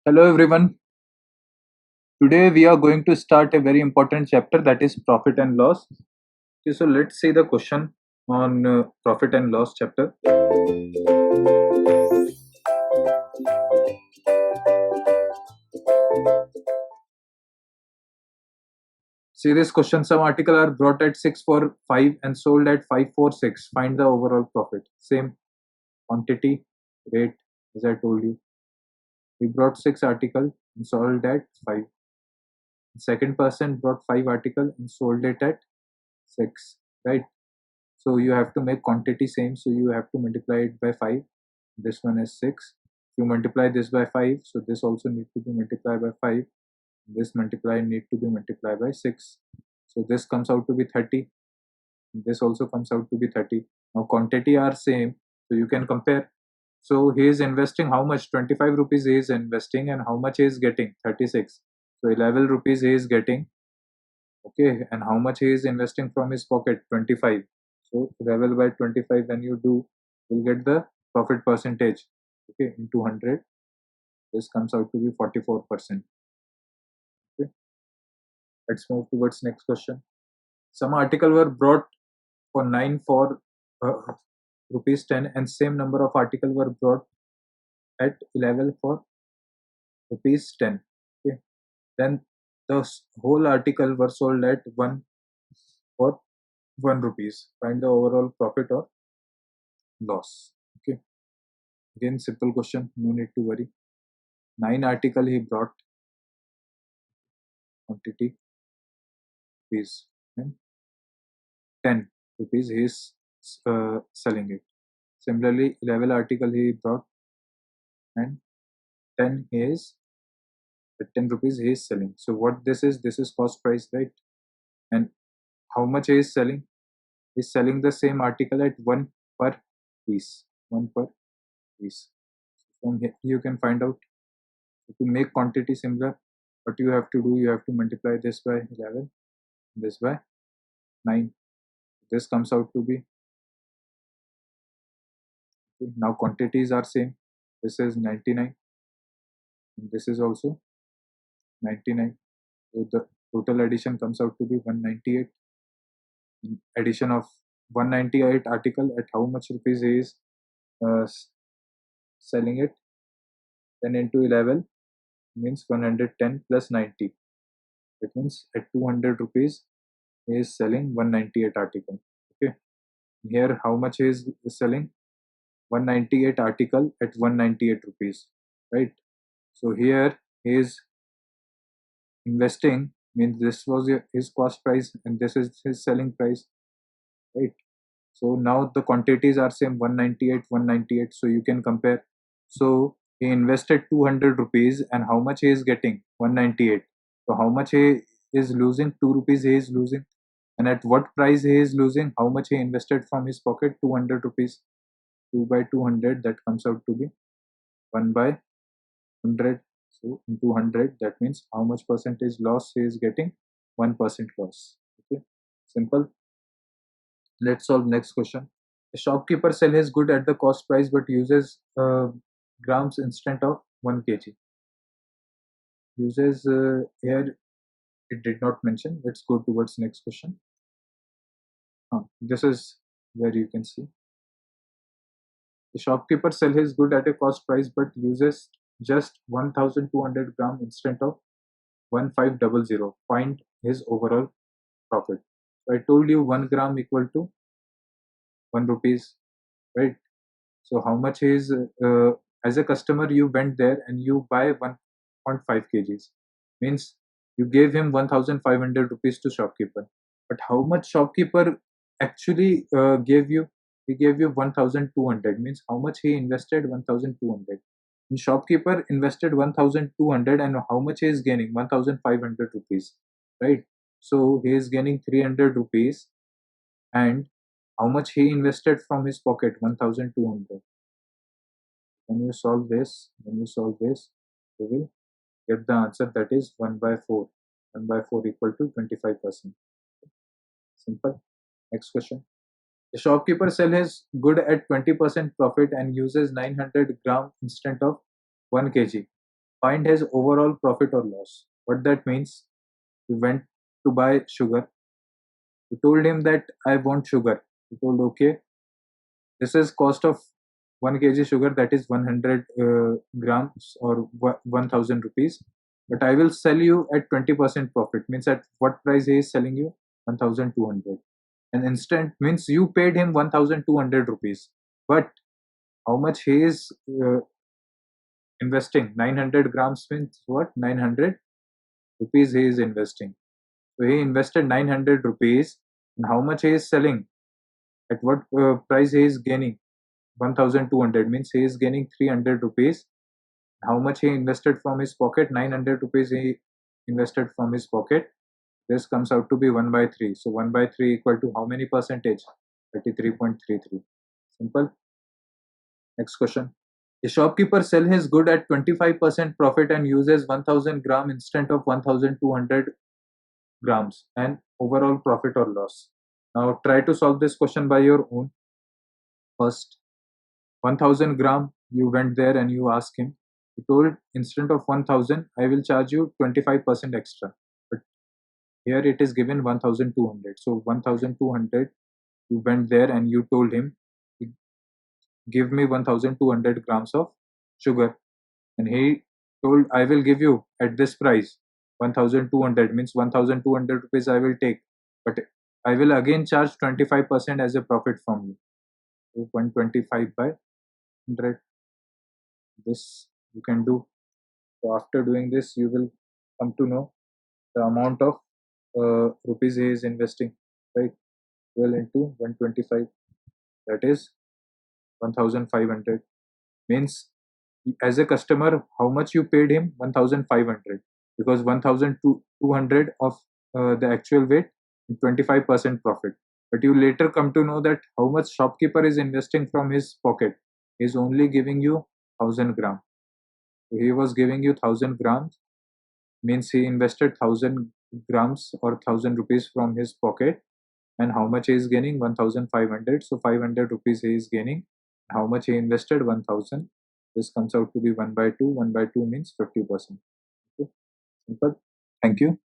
Hello everyone. Today we are going to start a very important chapter, that is profit and loss. Okay, so let's see the question on profit and loss chapter. See this question: some article are brought at 645 and sold at 546. Find the overall profit. Same quantity, rate, as I told you. We brought 6 article and sold at 5. Second person brought 5 article and sold it at 6. Right? So you have to make quantity same. So you have to multiply it by 5. This one is 6. If you multiply this by 5, so this also need to be multiplied by 5. This multiply need to be multiplied by 6. So this comes out to be 30. This also comes out to be 30. Now quantity are same, so you can compare. So he is investing how much? 25 rupees he is investing, and how much he is getting? 36. So 11 rupees he is getting. Okay, and how much he is investing from his pocket? 25. So 11 by 25 when you do, you'll get the profit percentage. Okay, into 100, this comes out to be 44%. Okay, let's move towards next question. Some article were brought for 9 for rupees 10, and same number of article were brought at 11 for rupees 10. Okay, then the whole article were sold at 1 for 1 rupees. Find the overall profit or loss. Okay, again simple question, no need to worry. 9 article he brought, quantity rupees, and 10 rupees he is selling it. Similarly 11 article he brought, and 10 he is at 10 rupees he is selling. So what this is cost price, right? And how much he is selling? He is selling the same article at 1 per piece. 1 per piece. From here you can find out. To make quantity similar, what you have to do, you have to multiply this by 11, this by 9. This comes out to be, okay, now quantities are same. This is 99 and this is also 99. So the total addition comes out to be 198. Addition of 198 article at how much rupees he is uh, selling it, then into 11 means 110 plus 90. That means at 200 rupees he is selling 198 article. Okay, here how much he is selling? 198 article at 198 rupees, right? So here he is investing, means this was his cost price and this is his selling price, right? So now the quantities are same, 198 198, so you can compare. So he invested 200 rupees and how much he is getting? 198. So how much he is losing? 2 rupees he is losing. And at what price he is losing? How much he invested from his pocket? 200 rupees. 2 by 200, that comes out to be 1 by 100. So into 100, that means how much percentage loss he is getting? 1% loss. Okay, simple. Let's solve next question. A shopkeeper sells his good at the cost price but uses grams instead of 1 kg. Uses here it did not mention. Let's go towards next question. This is where you can see the shopkeeper sells his good at a cost price but uses just 1200 gram instead of 1500. Find his overall profit. So I told you 1 gram equal to 1 rupees, right? So how much is, as a customer you went there and you buy 1.5 kgs, means you gave him 1500 rupees to shopkeeper. But how much shopkeeper actually gave you? He gave you 1200, means how much he invested? 1200. And shopkeeper invested 1200, and how much he is gaining? 1500 rupees, right? So he is gaining 300 rupees, and how much he invested from his pocket? 1200. When you solve this, you will get the answer, that is 1 by 4. 1 by 4 equal to 25%. Simple. Next question. The shopkeeper sells his good at 20% profit and uses 900 gram instead of 1 kg. Find his overall profit or loss. What that means, you went to buy sugar. You told him that I want sugar. He told, okay, this is cost of 1 kg sugar, that is 100 grams or 1000 rupees. But I will sell you at 20% profit. Means at what price he is selling you? 1200. And instant means you paid him 1200 rupees. But how much he is investing? 900 grams means what? 900 rupees he is investing. So he invested 900 rupees. And how much he is selling? At what price he is gaining? 1200 means he is gaining 300 rupees. How much he invested from his pocket? 900 rupees he invested from his pocket. This comes out to be 1 by 3. So 1 by 3 equal to how many percentage? 33.33. Simple. Next question. A shopkeeper sell his good at 25% profit and uses 1000 gram instead of 1200 grams, and overall profit or loss. Now try to solve this question by your own. First, 1000 gram, you went there and you asked him. He told, instead of 1000, I will charge you 25% extra. But here it is given 1200. So 1200, you went there and you told him, give me 1200 grams of sugar. And he told, I will give you at this price 1200, means 1200 rupees I will take. But I will again charge 25% as a profit from you. So 125 by 100. This you can do. So after doing this, you will come to know the amount of rupees he is investing, right? 12 into 125, that is 1500. Means as a customer, how much you paid him? 1500, because 1200 of the actual weight and 25% profit. But you later come to know that how much shopkeeper is investing from his pocket. He is only giving you 1000 gram. So he was giving you 1000 grams, means he invested 1000 grams or 1000 rupees from his pocket. And how much he is gaining? 1500. So 500 rupees he is gaining. How much he invested? 1000. This comes out to be 1 by 2. 1 by 2 means 50%. Okay. Simple. Thank you.